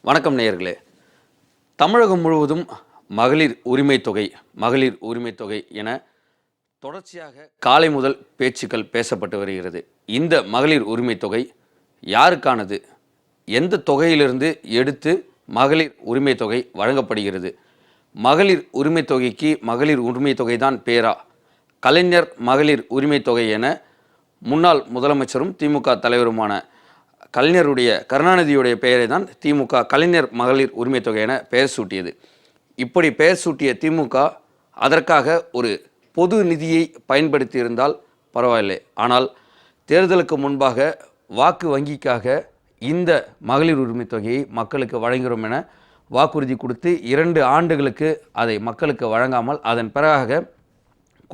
வணக்கம் நேயர்களே. தமிழகம் முழுவதும் மகளிர் உரிமை தொகை என தொடர்ச்சியாக காலை முதல் பேச்சுக்கள் பேசப்பட்டு வருகிறது. இந்த மகளிர் உரிமை தொகை யாருக்கானது? எந்த தொகையிலிருந்து எடுத்து மகளிர் உரிமை தொகை வழங்கப்படுகிறது? மகளிர் உரிமை தொகைக்கு மகளிர் உரிமை தொகை தான் பேரா? கலைஞர் மகளிர் உரிமை தொகை என முன்னாள் முதலமைச்சரும் திமுக தலைவருமான கருணாநிதியுடைய பெயரை தான் திமுக கலைஞர் மகளிர் உரிமை தொகை என பெயர் சூட்டியது. இப்படி பெயர் சூட்டிய திமுக அதற்காக ஒரு பொது நிதியை பயன்படுத்தி இருந்தால் பரவாயில்லை. ஆனால் தேர்தலுக்கு முன்பாக வாக்கு வங்கிக்காக இந்த மகளிர் உரிமை தொகையை மக்களுக்கு வழங்குகிறோம் என வாக்குறுதி கொடுத்து 2 ஆண்டுகளுக்கு அதை மக்களுக்கு வழங்காமல் அதன் பிறகாக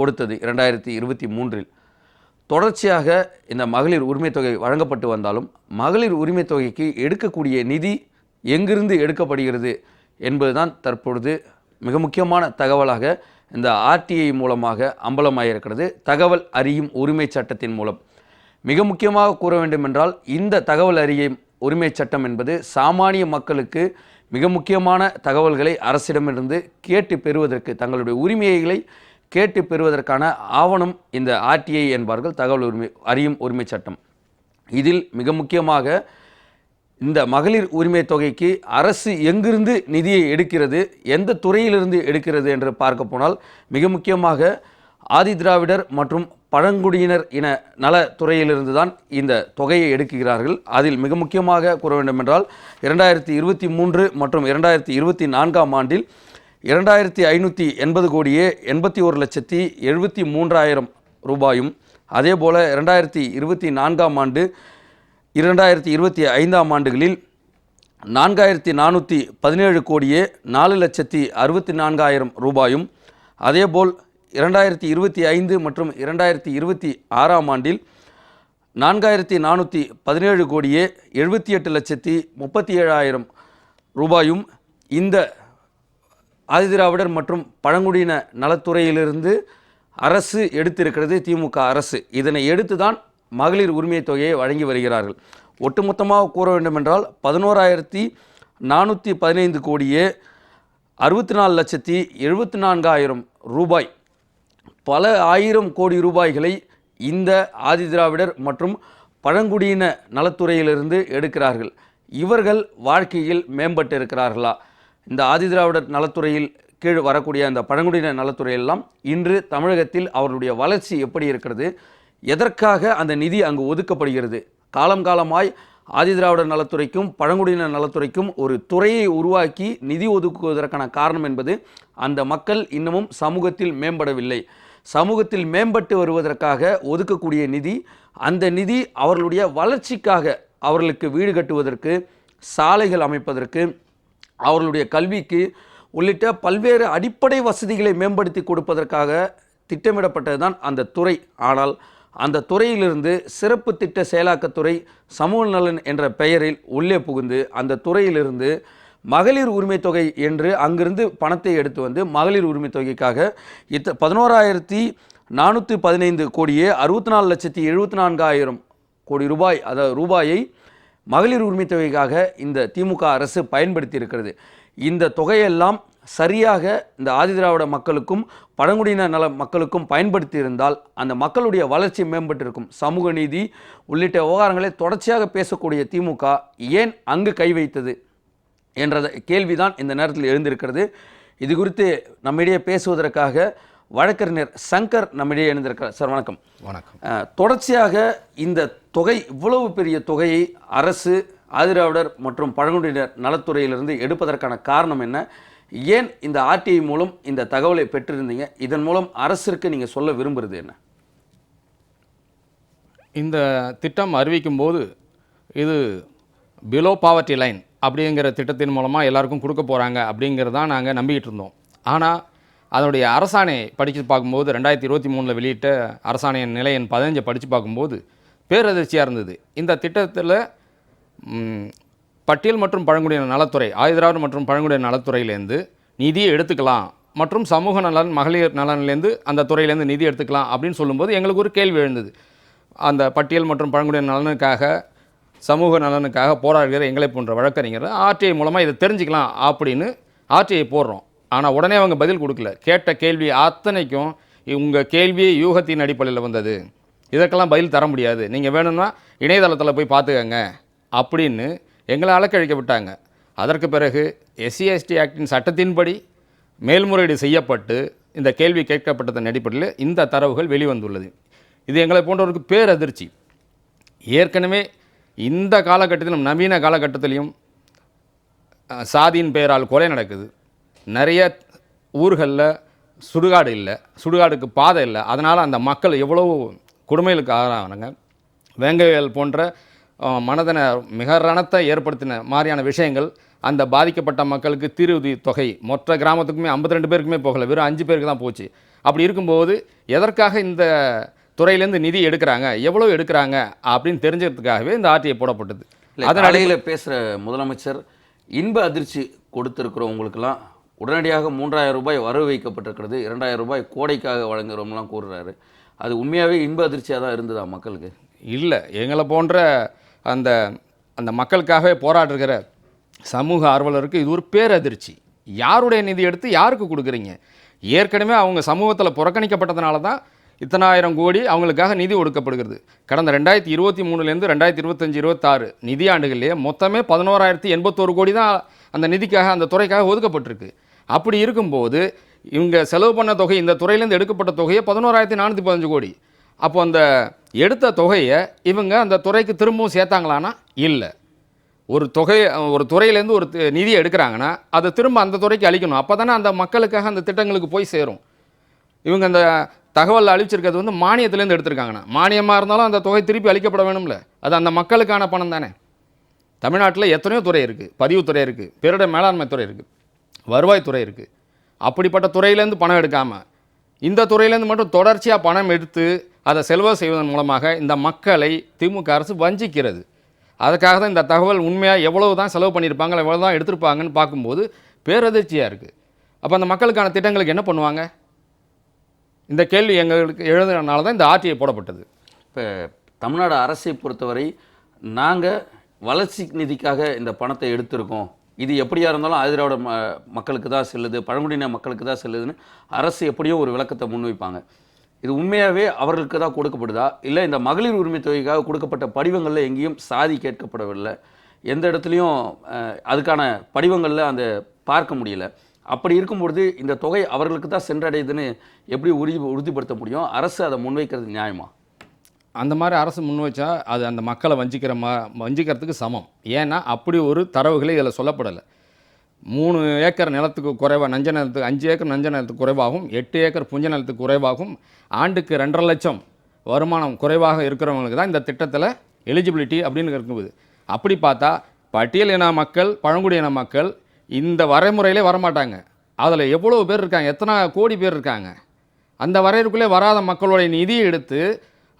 கொடுத்தது 2023. தொடர்ச்சியாக இந்த மகளிர் உரிமை தொகை வழங்கப்பட்டு வந்தாலும் மகளிர் உரிமை தொகைக்கு எடுக்கக்கூடிய நிதி எங்கிருந்து எடுக்கப்படுகிறது என்பதுதான் தற்பொழுது மிக முக்கியமான தகவலாக இந்த ஆர்டிஐ மூலமாக அம்பலமாயிருக்கிறது. தகவல் அறியும் உரிமை சட்டத்தின் மூலம் மிக முக்கியமாக கூற வேண்டுமென்றால் இந்த தகவல் அறியும் உரிமை சட்டம் என்பது சாமானிய மக்களுக்கு மிக முக்கியமான தகவல்களை அரசிடமிருந்து கேட்டு பெறுவதற்கு, தங்களுடைய உரிமைகளை கேட்டு பெறுவதற்கான ஆவணம் இந்த ஆர்டிஐ என்பார்கள், தகவல் அறியும் உரிமை சட்டம். இதில் மிக முக்கியமாக இந்த மகளிர் உரிமை தொகைக்கு அரசு எங்கிருந்து நிதியை எடுக்கிறது, எந்த துறையிலிருந்து எடுக்கிறது என்று பார்க்க போனால் மிக முக்கியமாக ஆதிதிராவிடர் மற்றும் பழங்குடியினர் இன நலத்துறையிலிருந்து தான் இந்த தொகையை எடுக்கிறார்கள். அதில் மிக முக்கியமாக கூற வேண்டுமென்றால் 2023 மற்றும் 2024 ஆண்டில் 2580 கோடியே 81,73,000 ரூபாயும், அதேபோல் 2024 ஆண்டு 2025 ஆண்டுகளில் 4417 கோடியே 4,64,000 ரூபாயும், அதேபோல் 2025 மற்றும் 2026 ஆண்டில் 4417 கோடியே 78,37,000 ரூபாயும் இந்த ஆதிதிராவிடர் மற்றும் பழங்குடியின நலத்துறையிலிருந்து அரசு எடுத்திருக்கிறது. திமுக அரசு இதனை எடுத்து தான் மகளிர் உரிமை தொகையை வழங்கி வருகிறார்கள். ஒட்டுமொத்தமாக கூற வேண்டுமென்றால் 11,415 கோடியே 64,74,000 ரூபாய், பல ஆயிரம் கோடி ரூபாய்களை இந்த ஆதிதிராவிடர் மற்றும் பழங்குடியின நலத்துறையிலிருந்து எடுக்கிறார்கள். இவர்கள் வாழ்க்கையில் மேம்பட்டு இருக்கிறார்களா? இந்த ஆதிதிராவிடர் நலத்துறையில் கீழ் வரக்கூடிய அந்த பழங்குடியின நலத்துறையெல்லாம் இன்று தமிழகத்தில் அவர்களுடைய வளர்ச்சி எப்படி இருக்கிறது? எதற்காக அந்த நிதி அங்கு ஒதுக்கப்படுகிறது? காலமாய் ஆதிதிராவிடர் நலத்துறைக்கும் பழங்குடியின நலத்துறைக்கும் ஒரு துறையை உருவாக்கி நிதி ஒதுக்குவதற்கான காரணம் என்பது அந்த மக்கள் இன்னமும் சமூகத்தில் மேம்படவில்லை. சமூகத்தில் மேம்பட்டு வருவதற்காக ஒதுக்கக்கூடிய நிதி, அந்த நிதி அவர்களுடைய வளர்ச்சிக்காக, அவர்களுக்கு வீடு கட்டுவதற்கு, சாலைகள் அமைப்பதற்கு, அவர்களுடைய கல்விக்கு உள்ளிட்ட பல்வேறு அடிப்படை வசதிகளை மேம்படுத்தி கொடுப்பதற்காக திட்டமிடப்பட்டது தான் அந்த துறை. ஆனால் அந்த துறையிலிருந்து சிறப்பு திட்ட செயலாக்கத்துறை சமூக நலன் என்ற பெயரில் உள்ளே புகுந்து அந்த துறையிலிருந்து மகளிர் உரிமை தொகை என்று அங்கிருந்து பணத்தை எடுத்து வந்து மகளிர் உரிமை தொகைக்காக 11,415 கோடியே 64,74,000 கோடி ரூபாய், அதாவது ரூபாயை மகளிர் உரிமை தொகைக்காக இந்த திமுக அரசு பயன்படுத்தி இருக்கிறது. இந்த தொகையெல்லாம் சரியாக இந்த ஆதிதிராவிட மக்களுக்கும் பழங்குடியின நல மக்களுக்கும் பயன்படுத்தி இருந்தால் அந்த மக்களுடைய வளர்ச்சி மேம்பட்டிருக்கும். சமூக நீதி உள்ளிட்ட விவகாரங்களை தொடர்ச்சியாக பேசக்கூடிய திமுக ஏன் அங்கு கை வைத்தது என்ற கேள்விதான் இந்த நேரத்தில் எழுந்திருக்கிறது. இது குறித்து நம்மிடையே பேசுவதற்காக வழக்கறிஞர் சங்கர் நம்மிடையே எழுந்திருக்கிறார். சார் வணக்கம். வணக்கம். தொடர்ச்சியாக இந்த தொகை, இவ்வளவு பெரிய தொகையை அரசு ஆதிதிராவிடர் மற்றும் பழங்குடியினர் நலத்துறையிலிருந்து எடுப்பதற்கான காரணம் என்ன? ஏன் இந்த ஆர்டிஐ மூலம் இந்த தகவலை பெற்றிருந்தீங்க? இதன் மூலம் அரசிற்கு நீங்கள் சொல்ல விரும்புகிறது என்ன? இந்த திட்டம் அறிவிக்கும் போது இது பிலோ பாவர்ட்டி லைன் அப்படிங்கிற திட்டத்தின் மூலமாக எல்லாருக்கும் கொடுக்க போகிறாங்க அப்படிங்கிறதான் நாங்கள் நம்பிக்கிட்டு இருந்தோம். ஆனால் அதனுடைய அரசாணை படித்து பார்க்கும்போது 2023 வெளியிட்ட அரசாணை நிலை எண் 15 படித்து பார்க்கும்போது பேரதிர்ச்சியாக இருந்தது. இந்த திட்டத்தில் பட்டியல் மற்றும் பழங்குடியின நலத்துறை, ஆதிதிராவிடர் மற்றும் பழங்குடியின நலத்துறையிலேருந்து நிதியை எடுத்துக்கலாம் மற்றும் சமூக நலன், மகளிர் நலன்லேருந்து அந்த துறையிலேருந்து நிதி எடுத்துக்கலாம் அப்படின்னு சொல்லும்போது எங்களுக்கு ஒரு கேள்வி எழுந்தது. அந்த பட்டியல் மற்றும் பழங்குடியின நலனுக்காக சமூக நலனுக்காக போராடுகிற எங்களை போன்ற வழக்கறிஞர் ஆர்டிஐ மூலமாக இதை தெரிஞ்சுக்கலாம் அப்படின்னு ஆர்டிஐ போடுறோம். ஆனால் உடனே அவங்க பதில் கொடுக்கல. கேட்ட கேள்வி அத்தனைக்கும் உங்கள் கேள்வி யூகத்தின் அடிப்படையில் வந்தது, இதற்கெல்லாம் பதில் தர முடியாது, நீங்கள் வேணும்னா இணையதளத்தில் போய் பார்த்துக்கங்க அப்படின்னு எங்களை அலக்கழிக்க விட்டாங்க. அதற்கு பிறகு SC/ST ஆக்டின் சட்டத்தின்படி மேல்முறையீடு செய்யப்பட்டு இந்த கேள்வி கேட்கப்பட்டதன் அடிப்படையில் இந்த தரவுகள் வெளிவந்துள்ளது. இது எங்களை போன்றவருக்கு பேரதிர்ச்சி. ஏற்கனவே இந்த காலகட்டத்திலும் நவீன காலகட்டத்திலையும் சாதியின் பெயரால் கொலை நடக்குது. நிறைய ஊர்களில் சுடுகாடு இல்லை, சுடுகாடுக்கு பாதை இல்லை. அதனால் அந்த மக்கள் எவ்வளோ கொடுமைகளுக்கு ஆகிறாங்க. வேங்கையல் போன்ற மனதன மிக ரணத்தை ஏற்படுத்தின மாதிரியான விஷயங்கள் அந்த பாதிக்கப்பட்ட மக்களுக்கு தீர்வுதி தொகை மொத்த கிராமத்துக்குமே 52 பேருக்குமே போகலை, வெறும் 5 பேருக்கு தான் போச்சு. அப்படி இருக்கும்போது எதற்காக இந்த துறையிலேருந்து நிதி எடுக்கிறாங்க, எவ்வளோ எடுக்கிறாங்க அப்படின்னு தெரிஞ்சுக்கிறதுக்காகவே இந்த ஆர்டிஐ போடப்பட்டது. அதன் அடியில் பேசுகிற முதலமைச்சர் இன்ப அதிர்ச்சி கொடுத்துருக்கிறவங்களுக்கெல்லாம் உடனடியாக 3000 ரூபாய் வரவு வைக்கப்பட்டிருக்கிறது, 2000 ரூபாய் கோடைக்காக வழங்குறோம்லாம் கூறுறாரு. அது உண்மையாகவே இன்ப அதிர்ச்சியாக தான் இருந்ததா மக்களுக்கு? இல்லை, எங்களை போன்ற அந்த அந்த மக்களுக்காகவே போராடுகிற சமூக ஆர்வலருக்கு இது ஒரு பேரதிர்ச்சி. யாருடைய நிதி எடுத்து யாருக்கு கொடுக்குறீங்க? ஏற்கனவே அவங்க சமூகத்தில் புறக்கணிக்கப்பட்டதுனால தான் இத்தனாயிரம் கோடி அவங்களுக்காக நிதி ஒதுக்கப்படுகிறது. கடந்த 2023லேருந்து 2025-26 நிதியாண்டுகளிலே மொத்தமே 11,081 கோடி தான் அந்த நிதிக்காக அந்த துறைக்காக ஒதுக்கப்பட்டிருக்கு. அப்படி இருக்கும்போது இவங்க செலவு பண்ண தொகை, இந்த துறையிலேருந்து எடுக்கப்பட்ட தொகையை 11,415 கோடி. அப்போ அந்த எடுத்த தொகையை இவங்க அந்த துறைக்கு திரும்பவும் சேர்த்தாங்களான்னா இல்லை. ஒரு துறையிலேருந்து ஒரு நிதியை எடுக்கிறாங்கன்னா அதை திரும்ப அந்த துறைக்கு அளிக்கணும். அப்போ தானே அந்த மக்களுக்காக அந்த திட்டங்களுக்கு போய் சேரும். இவங்க அந்த தகவல் அளிச்சிருக்கிறது வந்து மானியத்திலேருந்து எடுத்திருக்காங்கன்னா, மானியமாக இருந்தாலும் அந்த தொகை திருப்பி அளிக்கப்பட வேணும்ல. அது அந்த மக்களுக்கான பணம் தானே. தமிழ்நாட்டில் எத்தனையோ துறை இருக்குது. பதிவுத்துறை இருக்குது, பேரிடர் மேலாண்மை துறை இருக்குது, வருவாய்த்துறை இருக்குது. அப்படிப்பட்ட துறையிலேருந்து பணம் எடுக்காமல் இந்த துறையிலேருந்து மட்டும் தொடர்ச்சியாக பணம் எடுத்து அதை செலவு செய்வதன் மூலமாக இந்த மக்களை திமுக அரசு வஞ்சிக்கிறது. அதுக்காக தான் இந்த தகவல் உண்மையாக எவ்வளவு தான் செலவு பண்ணியிருப்பாங்க, எவ்வளோ தான் எடுத்திருப்பாங்கன்னு பார்க்கும்போது பேரதிர்ச்சியாக இருக்குது. அப்போ அந்த மக்களுக்கான திட்டங்களுக்கு என்ன பண்ணுவாங்க? இந்த கேள்வி எங்களுக்கு எழுதுனால தான் இந்த ஆர்டிஐ போடப்பட்டது. இப்போ தமிழ்நாடு அரசை பொறுத்தவரை நாங்கள் வளர்ச்சி நிதிக்காக இந்த பணத்தை எடுத்திருக்கோம், இது எப்படியா இருந்தாலும் ஆதிராவிட மக்களுக்கு தான் செல்லுது, பழங்குடியின மக்களுக்கு தான் செல்லுதுன்னு அரசு எப்படியோ ஒரு விளக்கத்தை முன்வைப்பாங்க. இது உண்மையாகவே அவர்களுக்கு தான் கொடுக்கப்படுதா, இல்லை இந்த மகளிர் உரிமை தொகைக்காக கொடுக்கப்பட்ட படிவங்களில் எங்கேயும் சாதி கேட்கப்படவில்லை, எந்த இடத்துலையும் அதுக்கான படிவங்களில் அந்த பார்க்க முடியல. அப்படி இருக்கும்பொழுது இந்த தொகை அவர்களுக்கு தான் சென்றடையுதுன்னு எப்படி உறுதிப்படுத்த முடியும்? அரசு அதை முன்வைக்கிறது நியாயமா? அந்த மாதிரி அரசு முன்வைச்சா அது அந்த மக்களை வஞ்சிக்கிறதுக்கு சமம். ஏன்னா அப்படி ஒரு தரவுகளே இதில் சொல்லப்படலை. 3 ஏக்கர் நிலத்துக்கு குறைவாக நஞ்ச நிலத்துக்கு 5 ஏக்கர் நஞ்ச நிலத்துக்கு குறைவாகவும் 8 ஏக்கர் புஞ்ச நிலத்துக்கு குறைவாகவும் ஆண்டுக்கு 2.5 லட்சம் வருமானம் குறைவாக இருக்கிறவங்களுக்கு தான் இந்த திட்டத்தில் எலிஜிபிலிட்டி அப்படின்னு இருக்குது. அப்படி பார்த்தா பட்டியலின மக்கள், பழங்குடியின மக்கள் இந்த வரைமுறையிலே வரமாட்டாங்க. அதில் எவ்வளோ பேர் இருக்காங்க, எத்தனை கோடி பேர் இருக்காங்க. அந்த வரையறுக்குள்ளே வராத மக்களுடைய நிதியை எடுத்து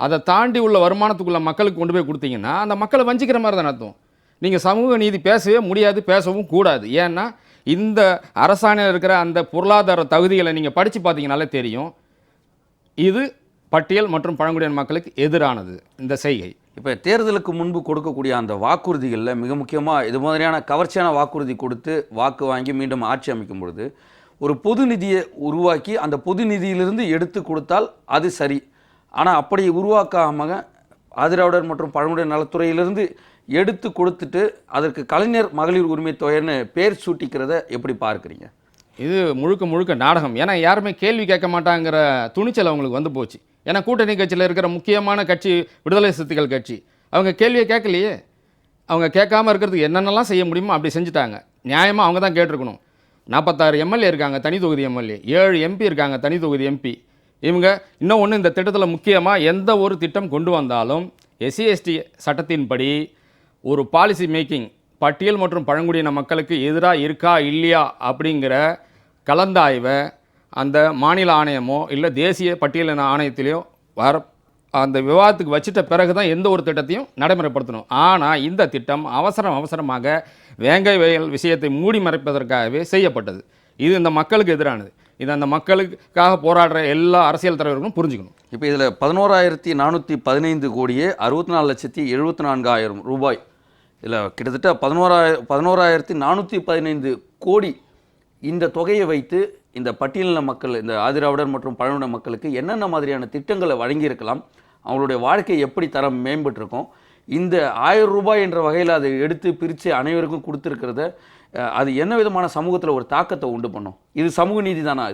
அதை தாண்டி உள்ள வருமானத்துக்குள்ள மக்களுக்கு கொண்டு போய் கொடுத்தீங்கன்னா அந்த மக்களை வஞ்சிக்கிற மாதிரி தான் அர்த்தம். நீங்கள் சமூக நீதி பேசவே முடியாது, பேசவும் கூடாது. ஏன்னா இந்த அரசாணையில் இருக்கிற அந்த பொருளாதார தகுதிகளை நீங்கள் படித்து பார்த்தீங்கனாலே தெரியும், இது பட்டியல் மற்றும் பழங்குடியின மக்களுக்கு எதிரானது இந்த செய்கை. இப்போ தேர்தலுக்கு முன்பு கொடுக்கக்கூடிய அந்த வாக்குறுதிகளில் மிக முக்கியமாக இது மாதிரியான கவர்ச்சியான வாக்குறுதி கொடுத்து வாக்கு வாங்கி மீண்டும் ஆட்சி அமைக்கும் பொழுது ஒரு பொது நிதியை உருவாக்கி அந்த பொது நிதியிலிருந்து எடுத்து கொடுத்தால் அது சரி. ஆனால் அப்படி உருவாக்காம ஆதிராவிடர் மற்றும் பழங்குடியினர் நலத்துறையிலிருந்து எடுத்து கொடுத்துட்டு அதற்கு கலைஞர் மகளிர் உரிமை தொகைன்னு பேர் சூட்டிக்கிறத எப்படி பார்க்குறீங்க? இது முழுக்க நாடகம். ஏன்னா யாருமே கேள்வி கேட்க மாட்டாங்கிற துணிச்சல் அவங்களுக்கு வந்து போச்சு. ஏன்னா கூட்டணி கட்சியில் இருக்கிற முக்கியமான கட்சி விடுதலை சிறுத்தைகள் கட்சி, அவங்க கேள்வியை கேட்கலையே. அவங்க கேட்காமல் இருக்கிறதுக்கு என்னென்னலாம் செய்ய முடியுமோ அப்படி செஞ்சுட்டாங்க. நியாயமாக அவங்க தான் கேட்டிருக்கணும். 46 எம்எல்ஏ இருக்காங்க, தனி தொகுதி எம்எல்ஏ, 7 எம்பி இருக்காங்க, தனி தொகுதி எம்பி. இவங்க இன்னும் ஒன்று, இந்த திட்டத்தில் முக்கியமாக எந்த ஒரு திட்டம் கொண்டு வந்தாலும் SC/ST சட்டத்தின்படி ஒரு பாலிசி மேக்கிங் பட்டியல் மற்றும் பழங்குடியின மக்களுக்கு எதிராக இருக்கா இல்லையா அப்படிங்கிற கலந்தாய்வை அந்த மாநில ஆணையமோ இல்லை தேசிய பட்டியலின ஆணையத்திலையோ அந்த விவாதத்துக்கு வச்சிட்ட பிறகு தான் எந்த ஒரு திட்டத்தையும் நடைமுறைப்படுத்தணும். ஆனால் இந்த திட்டம் அவசரமாக வேங்கை வயல் விஷயத்தை மூடி மறைப்பதற்காகவே செய்யப்பட்டது. இது இந்த மக்களுக்கு எதிரானது. இது அந்த மக்களுக்காக போராடுற எல்லா அரசியல் தலைவர்களும் புரிஞ்சுக்கணும். இப்போ இதில் 11,415 கோடியே 64,74,000 ரூபாய் இதில் கிட்டத்தட்ட 11,415 கோடி இந்த தொகையை வைத்து இந்த பட்டியலின மக்கள், இந்த ஆதிராவிடர் மற்றும் பழங்குடியின மக்களுக்கு என்னென்ன மாதிரியான திட்டங்களை வழங்கியிருக்கலாம், அவங்களுடைய வாழ்க்கை எப்படி தரம் மேம்பட்டிருக்கும், இந்த 1000 ரூபாய் என்ற வகையில் அதை எடுத்து பிரித்து அனைவருக்கும் கொடுத்துருக்கிறத அது என்ன விதமான சமூகத்தில் ஒரு தாக்கத்தை உண்டு பண்ணும்? இது சமூக நீதி தானா?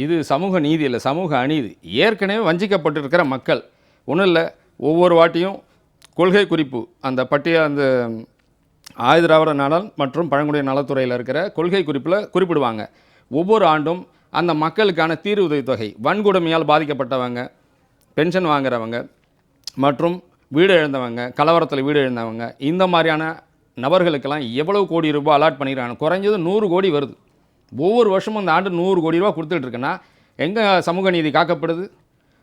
இது சமூக நீதி இல்லை, சமூக அநீதி. ஏற்கனவே வஞ்சிக்கப்பட்டிருக்கிற மக்கள் ஒன்றும் இல்லை, ஒவ்வொரு வாட்டியும் கொள்கை குறிப்பு அந்த அந்த ஆதிதிராவிட நலன் மற்றும் பழங்குடியின நலத்துறையில் இருக்கிற கொள்கை குறிப்பில் குறிப்பிடுவாங்க. ஒவ்வொரு ஆண்டும் அந்த மக்களுக்கான தீர்வு உதவித்தொகை, வன்கொடுமையால் பாதிக்கப்பட்டவங்க, பென்ஷன் வாங்குறவங்க மற்றும் வீடு இழந்தவங்க, கலவரத்தில் வீடு இழந்தவங்க, இந்த மாதிரியான நபர்களுக்கெல்லாம் எவ்வளவு கோடி ரூபாய் அலாட் பண்ணிடுறாங்க? குறைஞ்சது 100 கோடி வருது. ஒவ்வொரு வருஷமும் அந்த ஆண்டு 100 கோடி ரூபா கொடுத்துட்ருக்குன்னா எங்கே சமூக நீதி காக்கப்படுது?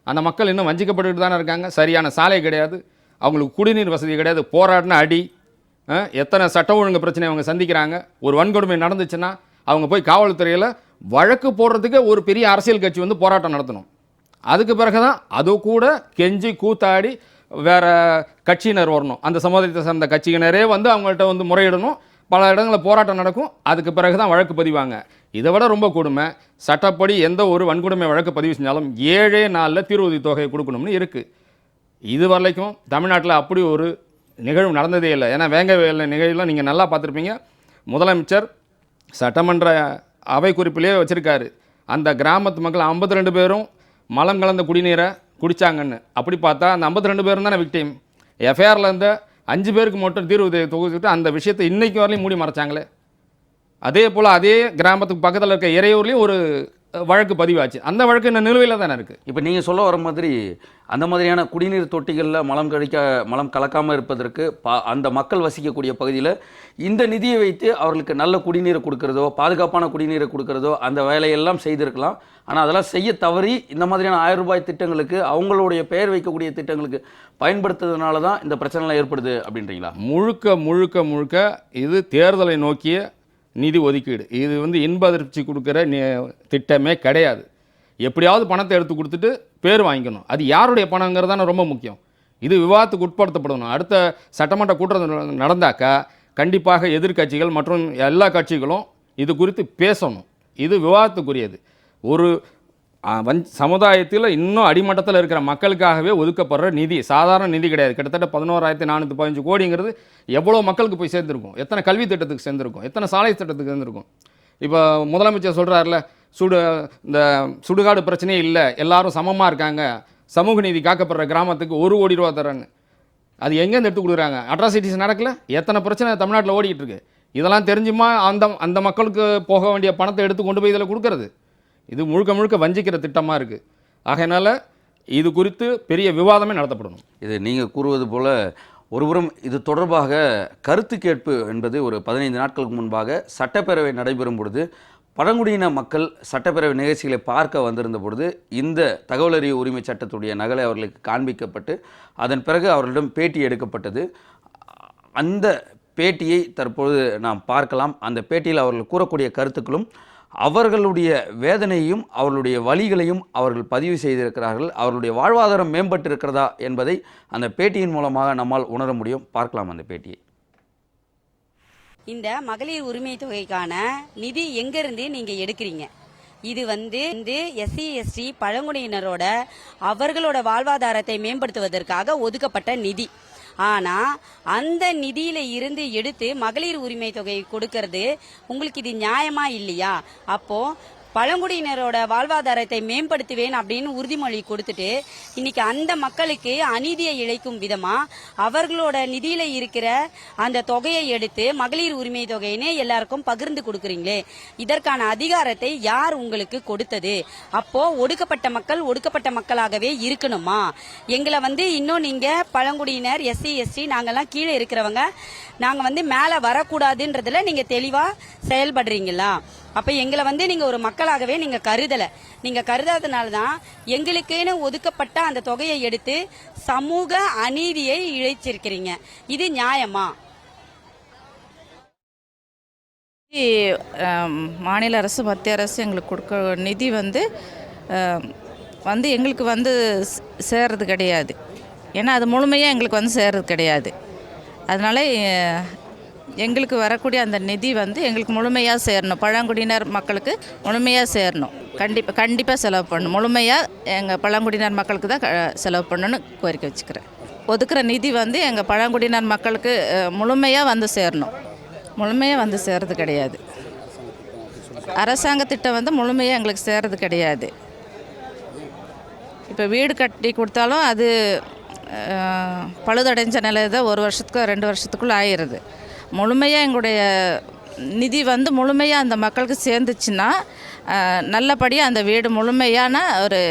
அந்த மக்கள் இன்னும் வஞ்சிக்கப்பட்டுட்டு தானே இருக்காங்க. சரியான சாலை கிடையாது, அவங்களுக்கு குடிநீர் வசதி கிடையாது, போராடின அடி, எத்தனை சட்ட ஒழுங்கு பிரச்சனை அவங்க சந்திக்கிறாங்க. ஒரு வன்கொடுமை நடந்துச்சுன்னா அவங்க போய் காவல்துறையில் வழக்கு போடுறதுக்கு ஒரு பெரிய அரசியல் கட்சி வந்து போராட்டம் நடத்தணும். அதுக்கு பிறகு தான் அது கூட கெஞ்சி கூத்தாடி வேறு கட்சியினர் வரணும், அந்த சமுதாயத்தை சார்ந்த கட்சியினரே வந்து அவங்கள்ட்ட வந்து முறையிடணும். பல இடங்களில் போராட்டம் நடக்கும், அதுக்கு பிறகு தான் வழக்கு பதிவாங்க. இதை விட ரொம்ப கொடுமை, சட்டப்படி எந்த ஒரு வன்கொடுமை வழக்கு பதிவு செஞ்சாலும் 7 நாளில் தீர்வு தொகையை கொடுக்கணும்னு இருக்குது. இது வரைக்கும் தமிழ்நாட்டில் அப்படி ஒரு நிகழ்வு நடந்ததே இல்லை. ஏன்னா வேங்க நிகழ்வுலாம் நீங்கள் நல்லா பார்த்துருப்பீங்க. முதலமைச்சர் சட்டமன்ற அவை குறிப்பிலே வச்சுருக்காரு, அந்த கிராமத்து மக்கள் 52 பேரும் மலம் கலந்த குடிநீரை குடித்தாங்கன்னு. அப்படி பார்த்தா அந்த 52 பேரும் தானே விக்டிம். எஃப்ஐஆரில் இருந்த 5 பேருக்கு மட்டும் தீர்வு தொகுத்துட்டு அந்த விஷயத்தை இன்றைக்கு வரலையும் மூடி மறைச்சாங்களே. அதே போல் அதே கிராமத்துக்கு பக்கத்தில் இருக்க இறையூர்லேயும் ஒரு வழக்கு பதிவாச்சு. அந்த வழக்கு இன்னும் நிலுவையில் தானே இருக்குது. இப்போ நீங்கள் சொல்ல வர மாதிரி அந்த மாதிரியான குடிநீர் தொட்டிகளில் மலம் கலக்காமல் இருப்பதற்கு அந்த மக்கள் வசிக்கக்கூடிய பகுதியில் இந்த நிதியை வைத்து அவர்களுக்கு நல்ல குடிநீரை கொடுக்கறதோ, பாதுகாப்பான குடிநீரை கொடுக்கறதோ அந்த வேலையெல்லாம் செய்திருக்கலாம். ஆனால் அதெல்லாம் செய்ய தவறி இந்த மாதிரியான 1000 ரூபாய் திட்டங்களுக்கு, அவங்களுடைய பெயர் வைக்கக்கூடிய திட்டங்களுக்கு பயன்படுத்துறதுனால தான் இந்த பிரச்சனைலாம் ஏற்படுது அப்படின்றீங்களா? முழுக்க இது தேர்தலை நோக்கிய நிதி ஒதுக்கீடு. இது வந்து இன்ப அதிர்ச்சி கொடுக்குற திட்டமே கிடையாது. எப்படியாவது பணத்தை எடுத்து கொடுத்துட்டு பேர் வாங்கிக்கணும். அது யாருடைய பணங்கிறது தானே ரொம்ப முக்கியம். இது விவாதத்துக்கு உட்படுத்தப்படணும். அடுத்த சட்டமன்ற கூட்டம் நடந்தாக்கா கண்டிப்பாக எதிர்க்கட்சிகள் மற்றும் எல்லா கட்சிகளும் இது குறித்து பேசணும். இது விவாதத்துக்குரியது. ஒரு சமுதாயத்தில் இன்னும் அடிமட்டத்தில் இருக்கிற மக்களுக்காகவே ஒதுக்கப்படுற நிதி சாதாரண நிதி கிடையாது. கிட்டத்தட்ட 11,415 கோடிங்கிறது எவ்வளோ மக்களுக்கு போய் சேர்ந்துருக்கும், எத்தனை கல்வி திட்டத்துக்கு சேர்ந்துருக்கும், எத்தனை சாலை திட்டத்துக்கு சேர்ந்துருக்கும். இப்போ முதலமைச்சர் சொல்கிறார்ல, இந்த சுடுகாடு பிரச்சனையே இல்லை, எல்லாரும் சமமாக இருக்காங்க, சமூக நீதி காக்கப்படுற கிராமத்துக்கு 1 கோடி ரூபா தரேன்னு. அது எங்கேருந்து எடுத்து கொடுக்குறாங்க? அட்ராசிட்டிஸ் நடக்கல, எத்தனை பிரச்சனை தமிழ்நாட்டில் ஓடிக்கிட்டு இருக்கு. இதெல்லாம் தெரிஞ்சுமா அந்த மக்களுக்கு போக வேண்டிய பணத்தை எடுத்து கொண்டு போய் இதில் கொடுக்கறது? இது முழுக்க வஞ்சிக்கிற திட்டமாக இருக்குது. ஆகையினால இது குறித்து பெரிய விவாதமே நடத்தப்படணும். இது நீங்கள் கூறுவது போல் ஒருபுறம் இது தொடர்பாக கருத்து கேட்பு என்பது ஒரு 15 நாட்களுக்கு முன்பாக சட்டப்பேரவை நடைபெறும் பொழுது பழங்குடியின மக்கள் சட்டப்பேரவை நிகழ்ச்சிகளை பார்க்க வந்திருந்த பொழுது இந்த தகவல் அறிவு உரிமை சட்டத்துடைய நகலை அவர்களுக்கு காண்பிக்கப்பட்டு அதன் பிறகு அவர்களிடம் பேட்டி எடுக்கப்பட்டது. அந்த பேட்டியை தற்பொழுது நாம் பார்க்கலாம். அந்த பேட்டியில் அவர்கள் கூறக்கூடிய கருத்துக்களும் அவர்களுடைய வேதனையையும் அவர்களுடைய வலிகளையும் அவர்கள் பதிவு செய்திருக்கிறார்கள். அவர்களுடைய வாழ்வாதாரம் மேம்பட்டிருக்கிறதா என்பதை அந்த பேட்டியின் மூலமாக நம்மால் உணர முடியும். பார்க்கலாம் அந்த பேட்டியை. இந்த மகளிர் உரிமை தொகைக்கான நிதி எங்கிருந்து நீங்க எடுக்கிறீங்க? இது வந்து எஸ்சி எஸ்டி பழங்குடியினரோட அவர்களோட வாழ்வாதாரத்தை மேம்படுத்துவதற்காக ஒதுக்கப்பட்ட நிதி. ஆனா அந்த நிதியில இருந்து எடுத்து மகளிர் உரிமை தொகை கொடுக்கறது உங்களுக்கு இது நியாயமா இல்லையா? அப்போ பழங்குடியினரோட வாழ்வாதாரத்தை மேம்படுத்துவேன் அப்படின்னு உறுதிமொழி கொடுத்துட்டு இன்னைக்கு அந்த மக்களுக்கு அநீதியை இழைக்கும் விதமா அவர்களோட நிதியில இருக்கிற அந்த தொகையை எடுத்து மகளிர் உரிமை தொகைன்னு எல்லாருக்கும் பகிர்ந்து கொடுக்குறீங்களே, இதற்கான அதிகாரத்தை யார் உங்களுக்கு கொடுத்தது? அப்போ ஒடுக்கப்பட்ட மக்களாகவே இருக்கணுமா? எங்களை வந்து இன்னும் நீங்க பழங்குடியினர், எஸ்சி எஸ்டி நாங்கெல்லாம் கீழே இருக்கிறவங்க, நாங்க வந்து மேல வரக்கூடாதுன்றதுல நீங்க தெளிவா செயல்படுறீங்களா? அப்ப எங்களை வந்து நீங்க ஒரு மக்களாகவே நீங்க கருதாதனால்தான் எங்களுக்குன்னு ஒதுக்கப்பட்ட அந்த தொகையை எடுத்து சமூக அநீதியை இழைச்சிருக்கிறீங்க. இது நியாயமா? மாநில அரசு மத்திய அரசு எங்களுக்கு கொடுக்க நிதி வந்து எங்களுக்கு வந்து சேர்றது கிடையாது. ஏன்னா அது முழுமையாக எங்களுக்கு வந்து சேர்றது கிடையாது. அதனால் எங்களுக்கு வரக்கூடிய அந்த நிதி வந்து எங்களுக்கு முழுமையாக சேரணும். பழங்குடியினர் மக்களுக்கு முழுமையாக சேரணும். கண்டிப்பாக செலவு பண்ணணும். முழுமையாக எங்கள் பழங்குடியினர் மக்களுக்கு தான் செலவு பண்ணணும்னு கோரிக்கை வச்சுக்கிறேன். ஒதுக்குற நிதி வந்து எங்கள் பழங்குடியினர் மக்களுக்கு முழுமையாக வந்து சேரணும். முழுமையாக வந்து சேர்றது கிடையாது. அரசாங்க திட்டம் வந்து முழுமையாக எங்களுக்கு சேர்றது கிடையாது. இப்போ வீடு கட்டி கொடுத்தாலும் அது பழுதடைஞ்ச நிலையை தான் 1 வருஷத்துக்கு 2 வருஷத்துக்குள்ளே ஆயிடுது. முழுமையாக எங்களுடைய நிதி வந்து முழுமையாக அந்த மக்களுக்கு சேர்ந்துச்சுன்னா நல்லபடியாக அந்த வீடு முழுமையான ஒரு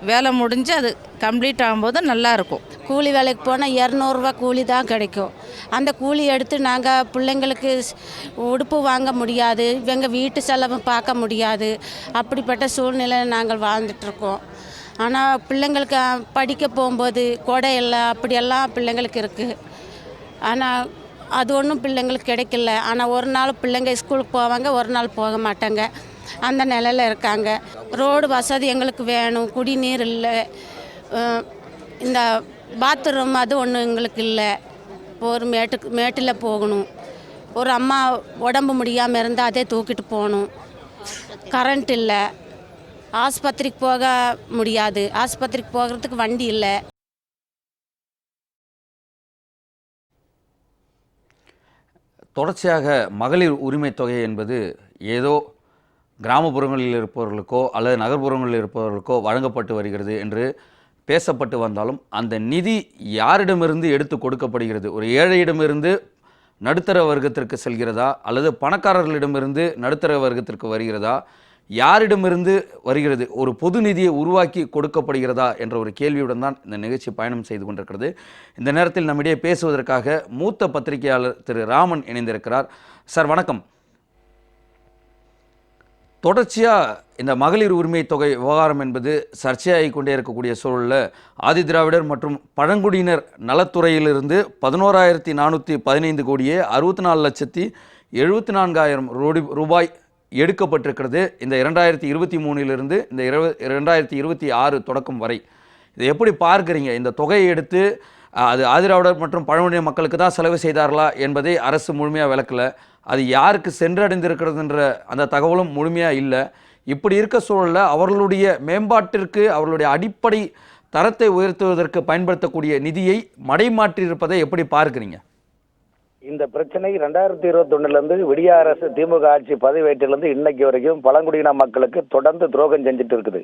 வேலை முடிஞ்சு அது கம்ப்ளீட் ஆகும்போது நல்லாயிருக்கும். கூலி வேலைக்கு போனால் 200 கூலி தான் கிடைக்கும். அந்த கூலி எடுத்து நாங்கள் பிள்ளைங்களுக்கு உடுப்பு வாங்க முடியாது, எங்கள் வீட்டு செலவு பார்க்க முடியாது. அப்படிப்பட்ட சூழ்நிலையில் நாங்கள் வாழ்ந்துட்டுருக்கோம். ஆனால் பிள்ளைங்களுக்கு படிக்க போகும்போது கொடை எல்லாம் அப்படியெல்லாம் பிள்ளைங்களுக்கு இருக்குது. ஆனால் அது ஒன்றும் பிள்ளைங்களுக்கு கிடைக்கல. ஆனால் ஒரு நாள் பிள்ளைங்க ஸ்கூலுக்கு போவாங்க, ஒரு நாள் போக மாட்டாங்க. அந்த நிலையில் இருக்காங்க. ரோடு வசதி எங்களுக்கு வேணும். குடிநீர் இல்லை. இந்த பாத்ரூம் அது ஒன்றும் எங்களுக்கு இல்லை. ஒரு மேட்டில் போகணும். ஒரு அம்மா உடம்பு முடியாமல் இருந்தால் அதே தூக்கிட்டு போகணும். கரண்ட் இல்லை. ஆஸ்பத்திரிக்கு போக முடியாது. ஆஸ்பத்திரிக்கு போகிறதுக்கு வண்டி இல்லை. தொடர்ச்சியாக மகளிர் உரிமை தொகை என்பது ஏதோ கிராமப்புறங்களில் இருப்பவர்களுக்கோ அல்லது நகர்ப்புறங்களில் இருப்பவர்களுக்கோ வழங்கப்பட்டு வருகிறது என்று பேசப்பட்டு வந்தாலும் அந்த நிதி யாரிடமிருந்து எடுத்து கொடுக்கப்படுகிறது? ஒரு ஏழையிடமிருந்து நடுத்தர வர்க்கத்திற்கு செல்கிறதா அல்லது பணக்காரர்களிடமிருந்து நடுத்தர வர்க்கத்திற்கு வருகிறதா? யாரிடமிருந்து வருகிறது? ஒரு பொது நிதியை உருவாக்கி கொடுக்கப்படுகிறதா என்ற ஒரு கேள்வியுடன் தான் இந்த நிகழ்ச்சி பயணம் செய்து கொண்டிருக்கிறது. இந்த நேரத்தில் நம்மிடையே பேசுவதற்காக மூத்த பத்திரிகையாளர் திரு ராமன் இணைந்திருக்கிறார். சார் வணக்கம். தொடர்ச்சியாக இந்த மகளிர் உரிமை தொகை விவகாரம் என்பது சர்ச்சையாகி கொண்டே இருக்கக்கூடிய சூழலில் ஆதிதிராவிடர் மற்றும் பழங்குடியினர் நலத்துறையிலிருந்து 11,415 கோடியே 64,74,000 ரூபாய் எடுக்கப்பட்டிருக்கிறது. இந்த 2023 இந்த 2026 தொடக்கம் வரை. இதை எப்படி பார்க்குறீங்க? இந்த தொகையை எடுத்து அது ஆதிதிராவிடர் மற்றும் பழங்குடியின மக்களுக்கு தான் செலவு செய்தார்களா என்பதை அரசு முழுமையாக விளக்கலை. அது யாருக்கு சென்றடைந்திருக்கிறதுன்ற அந்த தகவலும் முழுமையாக இல்லை. இப்படி இருக்க சூழலில் அவர்களுடைய மேம்பாட்டிற்கு அவர்களுடைய அடிப்படை தரத்தை உயர்த்துவதற்கு பயன்படுத்தக்கூடிய நிதியை மடைமாற்றியிருப்பதை எப்படி பார்க்குறீங்க? இந்த பிரச்சனை 2021 விடிய அரசு திமுக ஆட்சி பதவியேற்றிலிருந்து இன்னைக்கு வரைக்கும் பழங்குடியின மக்களுக்கு தொடர்ந்து துரோகம் செஞ்சுட்டு இருக்குது.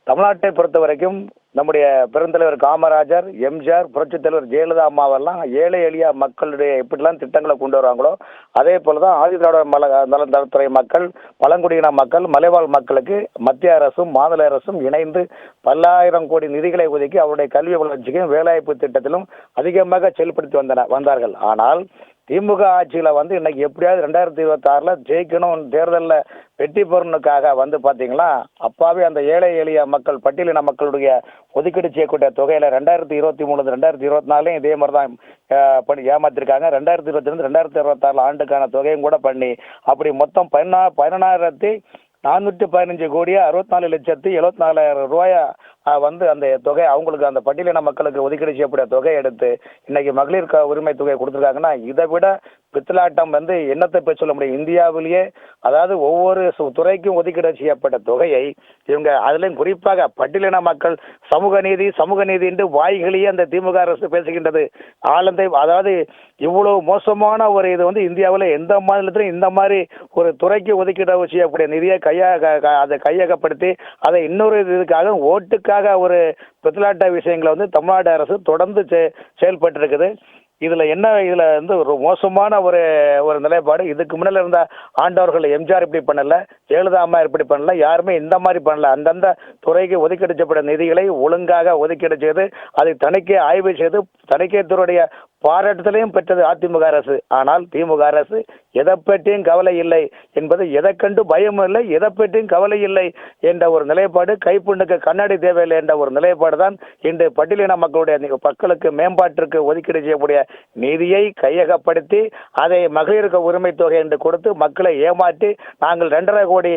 தமிழ்நாட்டை பொறுத்த வரைக்கும் நம்முடைய பெருந்தலைவர் காமராஜர், எம்ஜிஆர், புரட்சித் தலைவர் ஜெயலலிதா அம்மாவெல்லாம் ஏழை எளிய மக்களுடைய எப்படிலாம் திட்டங்களை கொண்டு வருவாங்களோ அதே போலதான் ஆதிதிராவிடர் நலத்துறை மக்கள், பழங்குடியின மக்கள், மலைவாழ் மக்களுக்கு மத்திய அரசும் மாநில அரசும் இணைந்து பல்லாயிரம் கோடி நிதிகளை ஒதுக்கி அவருடைய கல்வி வளர்ச்சிக்கும் வேலைவாய்ப்பு திட்டத்திலும் அதிகமாக செயல்படுத்தி வந்தார்கள். ஆனால் திமுக ஆட்சியில இன்னைக்கு எப்படியாவது 2026 ஜெயிக்கணும், தேர்தலில் வெற்றி பெறணுக்காக பாத்தீங்கன்னா அப்பாவே அந்த ஏழை எளிய மக்கள், பட்டியலின மக்களுடைய ஒதுக்கீடு செய்யக்கூடிய தொகையில 2023 2024 இதே மாதிரிதான் பண்ணி ஏமாத்திருக்காங்க. 2022 2026 ஆண்டுக்கான தொகையும் கூட பண்ணி அப்படி மொத்தம் 11,415 கோடியே 64,74,000 ரூபாயா அந்த தொகை அவங்களுக்கு அந்த பட்டியலின மக்களுக்கு ஒதுக்கீடு செய்யக்கூடிய தொகை எடுத்து இன்னைக்கு மகளிர் உரிமை தொகை கொடுத்துருக்காங்கன்னா இதை விட பித்தலாட்டம் என்னத்தை போய் சொல்ல முடியும்? இந்தியாவிலேயே அதாவது ஒவ்வொரு துறைக்கும் ஒதுக்கீடு செய்யப்பட்ட தொகையை இவங்க அதுலயும் குறிப்பாக பட்டியலின மக்கள் சமூக நீதி என்று வாய்களையே அந்த திமுக அரசு பேசுகின்றது. ஆளந்தை அதாவது இவ்வளவு மோசமான ஒரு இது இந்தியாவில் எந்த மாநிலத்திலும் இந்த மாதிரி ஒரு துறைக்கு ஒதுக்கீடு செய்யக்கூடிய நிதியை அதை கையகப்படுத்தி அதை இன்னொரு இதுக்காக ஓட்டுக்காக ஒரு பித்தலாட்ட விஷயங்களை தமிழ்நாடு அரசு தொடர்ந்து செயல்பட்டு இருக்குது. இதுல ஒரு மோசமான ஒரு நிலைப்பாடு. இதுக்கு முன்னால இருந்த ஆண்டவர்கள் எம்ஜிஆர் இப்படி பண்ணல, ஜெயலலிதா அம்மா இப்படி பண்ணல, யாருமே இந்த மாதிரி பண்ணல. அந்தந்த துறைக்கு ஒதுக்கீடு செய்யப்பட்ட நிதிகளை ஒழுங்காக ஒதுக்கீடு செய்து அதை தணிக்கை ஆய்வு செய்து தணிக்கை துறையுடைய பாராட்டுதலையும் பெற்றது அதிமுக அரசு. ஆனால் திமுக அரசு எதை பற்றியும் கவலை இல்லை என்பது, எதை கண்டு பயமும் இல்லை, எதை பற்றியும் கவலை இல்லை என்ற ஒரு நிலைப்பாடு, கைப்புண்ணுக்கு கண்ணாடி தேவையில்லை என்ற ஒரு நிலைப்பாடு தான் இன்று பட்டியலின மக்களுக்கு மேம்பாட்டிற்கு ஒதுக்கீடு செய்யக்கூடிய நிதியை கையகப்படுத்தி அதை மகளிருக்கு உரிமை தொகை என்று கொடுத்து மக்களை ஏமாற்றி நாங்கள் 2.5 கோடி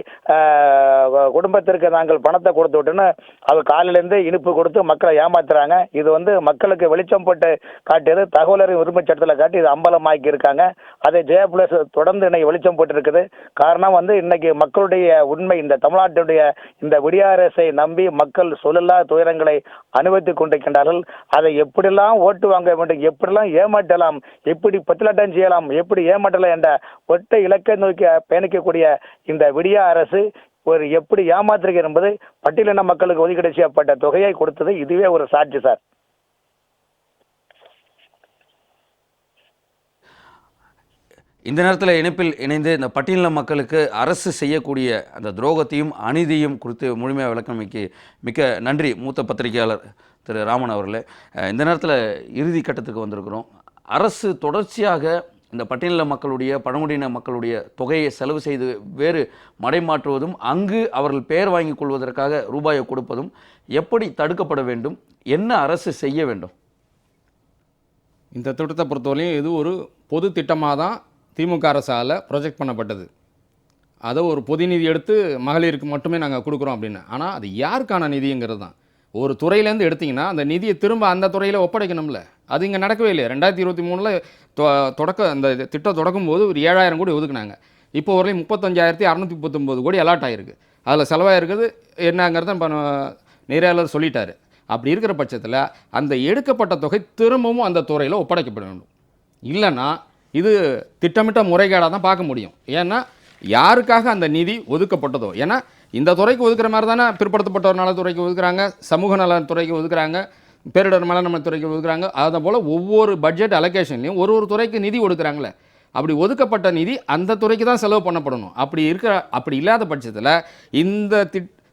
குடும்பத்திற்கு நாங்கள் பணத்தை கொடுத்து விட்டோன்னு அவர் காலிலிருந்து இனிப்பு கொடுத்து மக்களை ஏமாத்துறாங்க. இது மக்களுக்கு வெளிச்சம் போட்டு காட்டியது. தகவல் தகவல் உரிமை சட்டத்தில் காட்டி இது அம்பலமாக்கி இருக்காங்க. அதை ஜெயபிளஸ் தொடர்ந்து இன்னைக்கு வெளிச்சம் போட்டு இருக்குது. காரணம் வந்து இன்னைக்கு மக்களுடைய உண்மை, இந்த தமிழ்நாட்டுடைய இந்த விடியாரசை நம்பி மக்கள் சொல்லலா துயரங்களை அனுபவித்துக் கொண்டிருக்கின்றார்கள். அதை எப்படிலாம் ஓட்டு வாங்க வேண்டும், எப்படிலாம் ஏமாற்றலாம், எப்படி பத்திலாட்டம் செய்யலாம், எப்படி ஏமாற்றலாம் என்ற ஒற்றை இலக்கை நோக்கி பயணிக்கக்கூடிய இந்த விடியா அரசு ஒரு எப்படி ஏமாற்றுகிறது என்பது பட்டியலின மக்களுக்கு ஒதுக்கீடு செய்யப்பட்ட தொகையை கொடுத்தது இதுவே ஒரு சாட்சி சார். இந்த நேரத்தில் இணைப்பில் இணைந்து இந்த பட்டியலின மக்களுக்கு அரசு செய்யக்கூடிய அந்த துரோகத்தையும் அநீதியும் குறித்து முழுமையாக விளக்கமைக்கு மிக்க நன்றி மூத்த பத்திரிகையாளர் திரு ராமன் அவர்களே. இந்த நேரத்தில் இறுதி கட்டத்துக்கு வந்திருக்கிறோம். அரசு தொடர்ச்சியாக இந்த பட்டியலின மக்களுடைய பழங்குடியின மக்களுடைய தொகையை செலவு செய்து வேறு மடைமாற்றுவதும் அங்கு அவர்கள் பெயர் வாங்கி கொள்வதற்காக ரூபாயை கொடுப்பதும் எப்படி தடுக்கப்பட வேண்டும், என்ன அரசு செய்ய வேண்டும்? இந்த திட்டத்தை பொறுத்தவரையும் இது ஒரு பொது திட்டமாக தான் திமுக அரசால் ப்ரொஜெக்ட் பண்ணப்பட்டது. அதை ஒரு பொது நிதி எடுத்து மகளிருக்கு மட்டுமே நாங்கள் கொடுக்குறோம் அப்படின்னு. ஆனால் அது யாருக்கான நிதிங்கிறது தான். ஒரு துறையிலேருந்து எடுத்திங்கன்னா அந்த நிதியை திரும்ப அந்த துறையில் ஒப்படைக்கணும்ல. அது இங்கே நடக்கவே இல்லையா. 2023 அந்த திட்டம் தொடக்கும் போது ஒரு 7000 கோடி ஒதுக்குனாங்க. இப்போ வரையும் 35,639 கோடி அலாட் ஆகிருக்கு. அதில் செலவாகிருக்குது என்னங்கிறத இப்போ நிறையாளர் சொல்லிட்டார். அப்படி இருக்கிற பட்சத்தில் அந்த எடுக்கப்பட்ட தொகை திரும்பவும் அந்த துறையில் ஒப்படைக்கப்பட வேண்டும். இல்லைன்னா இது திட்டமிட்ட முறைகேடாக தான் பார்க்க முடியும். ஏன்னா யாருக்காக அந்த நிதி ஒதுக்கப்பட்டதோ, ஏன்னா இந்த துறைக்கு ஒதுக்குற மாதிரி தானே பிற்படுத்தப்பட்டவர் நலத்துறைக்கு ஒதுக்குறாங்க, சமூக நலத்துறைக்கு ஒதுக்குறாங்க, பேரிடர் மேலாண்மை துறைக்கு ஒதுக்குறாங்க. அதை போல் ஒவ்வொரு பட்ஜெட் அலோகேஷன்லையும் ஒரு துறைக்கு நிதி ஒதுக்குறாங்களே. அப்படி ஒதுக்கப்பட்ட நிதி அந்த துறைக்கு தான் செலவு பண்ணப்படணும். அப்படி இல்லாத பட்சத்தில் இந்த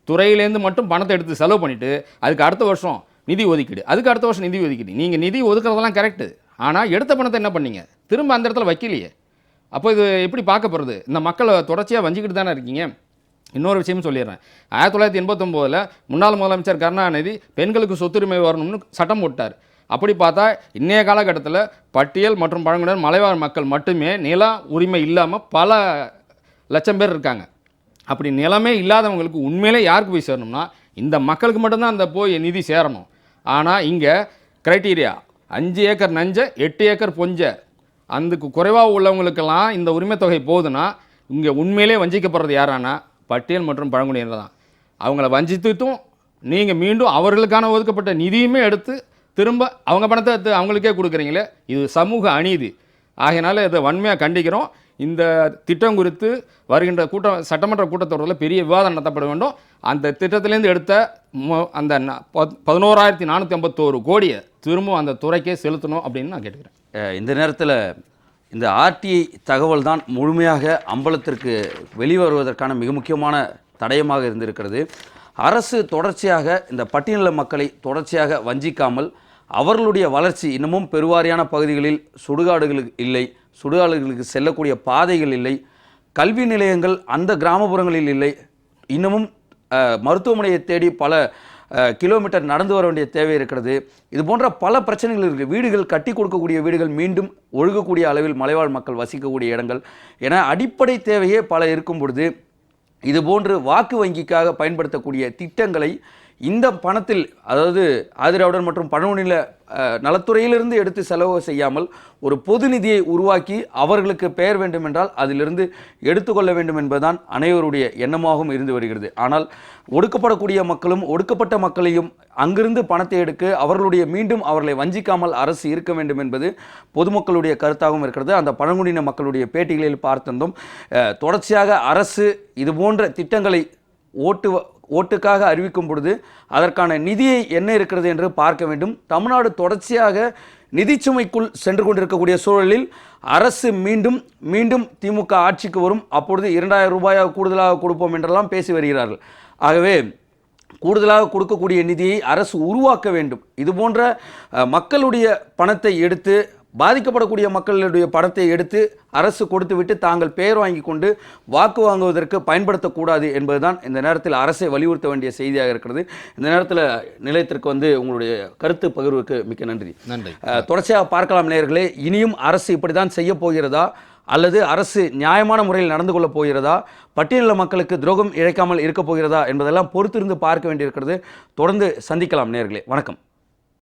துறையிலேருந்து மட்டும் பணத்தை எடுத்து செலவு பண்ணிவிட்டு அதுக்கு அடுத்த வருஷம் நிதி ஒதுக்கீடு, அதுக்கு அடுத்த வருஷம் நிதி ஒதுக்கீடு. நீங்கள் நிதி ஒதுக்குறதெல்லாம் கரெக்டு, ஆனால் எடுத்த பணத்தை என்ன பண்ணீங்க, திரும்ப அந்த இடத்துல வைக்கலையே. அப்போ இது எப்படி பார்க்க போகிறது? இந்த மக்களை தொடர்ச்சியாக வஞ்சிக்கிட்டு தானே இருக்கீங்க. இன்னொரு விஷயம் சொல்லிடுறேன். 1989 முன்னாள் முதலமைச்சர் கருணாநிதி பெண்களுக்கு சொத்துரிமை வரணும்னு சட்டம் போட்டார். அப்படி பார்த்தா இன்றைய காலகட்டத்தில் பட்டியல் மற்றும் பழங்குடியினர் மலைவாழ் மக்கள் மட்டுமே நில உரிமை இல்லாமல் பல லட்சம் பேர் இருக்காங்க. அப்படி நிலமே இல்லாதவங்களுக்கு உண்மையிலே யாருக்கு போய் சேரணும்னா இந்த மக்களுக்கு மட்டும்தான் அந்த போய் நிதி சேரணும். ஆனால் இங்கே க்ரைட்டீரியா 5 ஏக்கர் நஞ்ச 8 ஏக்கர் பொஞ்ச அதுக்கு குறைவாக உள்ளவங்களுக்கெல்லாம் இந்த உரிமை தொகை போகுதுன்னா இங்கே உண்மையிலே வஞ்சிக்கப்படுறது யாரானா பட்டியல் மற்றும் பழங்குடியினர் தான். அவங்கள வஞ்சித்துட்டும் நீங்கள் மீண்டும் அவர்களுக்கான ஒதுக்கப்பட்ட நிதியுமே எடுத்து திரும்ப அவங்க பணத்தை எடுத்து அவங்களுக்கே கொடுக்குறீங்களே, இது சமூக அநீதி. ஆகையினால இதை வன்மையாக கண்டிக்கிறோம். இந்த திட்டம் குறித்து வருகின்ற சட்டமன்ற கூட்டத்தொடரில் பெரிய விவாதம் நடத்தப்பட வேண்டும். அந்த திட்டத்திலேருந்து எடுத்த அந்த 11,451 கோடியை திரும்ப அந்த துறைக்கே செலுத்தணும் அப்படின்னு நான் கேட்டுக்கிறேன். இந்த நேரத்தில் இந்த ஆர்டிஐ தகவல் தான் முழுமையாக அம்பலத்திற்கு வெளிவருவதற்கான மிக முக்கியமான தடயமாக இருந்திருக்கிறது. அரசு தொடர்ச்சியாக இந்த பட்டியலின மக்களை தொடர்ச்சியாக வஞ்சிக்காமல் அவர்களுடைய வளர்ச்சி இன்னமும் பெருவாரியான பகுதிகளில் சுடுகாடுகளுக்கு இல்லை, சுடுகாடுகளுக்கு செல்லக்கூடிய பாதைகள் இல்லை, கல்வி நிலையங்கள் அந்த கிராமப்புறங்களில் இல்லை, இன்னமும் மருத்துவமனையை தேடி பல கிலோமீட்டர் நடந்து வர வேண்டிய தேவை இருக்கிறது. இது போன்ற பல பிரச்சனைகள் இருக்குது. வீடுகள் கட்டி கொடுக்கக்கூடிய வீடுகள் மீண்டும் ஒழுகக்கூடிய அளவில் மலைவாழ் மக்கள் வசிக்கக்கூடிய இடங்கள் என அடிப்படை தேவையே பல இருக்கும் பொழுது இதுபோன்று வாக்கு வங்கிக்காக பயன்படுத்தக்கூடிய திட்டங்களை இந்த பணத்தில், அதாவது ஆதிராவிடர் மற்றும் பழங்குடியின நலத்துறையிலிருந்து எடுத்து செலவு செய்யாமல் ஒரு பொது நிதியை உருவாக்கி அவர்களுக்கு பெயர் வேண்டும் என்றால் அதிலிருந்து எடுத்துக்கொள்ள வேண்டும் என்பதுதான் அனைவருடைய எண்ணமாகவும் இருந்து வருகிறது. ஆனால் ஒடுக்கப்படக்கூடிய மக்களும் ஒடுக்கப்பட்ட மக்களையும் அங்கிருந்து பணத்தை எடுக்க அவர்களுடைய மீண்டும் அவர்களை வஞ்சிக்காமல் அரசு இருக்க வேண்டும் என்பது பொதுமக்களுடைய கருத்தாகவும் இருக்கிறது. அந்த பழங்குடியின மக்களுடைய பேட்டிகளில் பார்த்திருந்தோம். தொடர்ச்சியாக அரசு இதுபோன்ற திட்டங்களை ஓட்டுக்காக அறிவிக்கும் பொழுது அதற்கான நிதியை என்ன இருக்கிறது என்று பார்க்க வேண்டும். தமிழ்நாடு தொடர்ச்சியாக நிதிச்சுமைக்குள் சென்று கொண்டிருக்கக்கூடிய சூழலில் அரசு மீண்டும் திமுக ஆட்சிக்கு வரும், அப்பொழுது 2000 ரூபாயாக கூடுதலாக கொடுப்போம் என்றெல்லாம் பேசி வருகிறார்கள். ஆகவே கூடுதலாக கொடுக்கக்கூடிய நிதியை அரசு உருவாக்க வேண்டும். இதுபோன்ற மக்களுடைய பணத்தை எடுத்து பாதிக்கப்படக்கூடிய மக்களுடைய பணத்தை எடுத்து அரசு கொடுத்துவிட்டு தாங்கள் பெயர் வாங்கி கொண்டு வாக்கு வாங்குவதற்கு பயன்படுத்தக்கூடாது என்பதுதான் இந்த நேரத்தில் அரசை வலியுறுத்த வேண்டிய செய்தியாக இருக்கிறது. இந்த நேரத்தில் நிலையத்திற்கு உங்களுடைய கருத்து பகிர்வுக்கு மிக்க நன்றி. தொடர்ச்சியாக பார்க்கலாம் நேயர்களே. இனியும் அரசு இப்படி தான் செய்ய போகிறதா அல்லது அரசு நியாயமான முறையில் நடந்து கொள்ளப் போகிறதா, பட்டியலின மக்களுக்கு துரோகம் இழைக்காமல் இருக்க போகிறதா என்பதெல்லாம் பொறுத்திருந்து பார்க்க வேண்டியிருக்கிறது. தொடர்ந்து சந்திக்கலாம் நேயர்களே. வணக்கம்.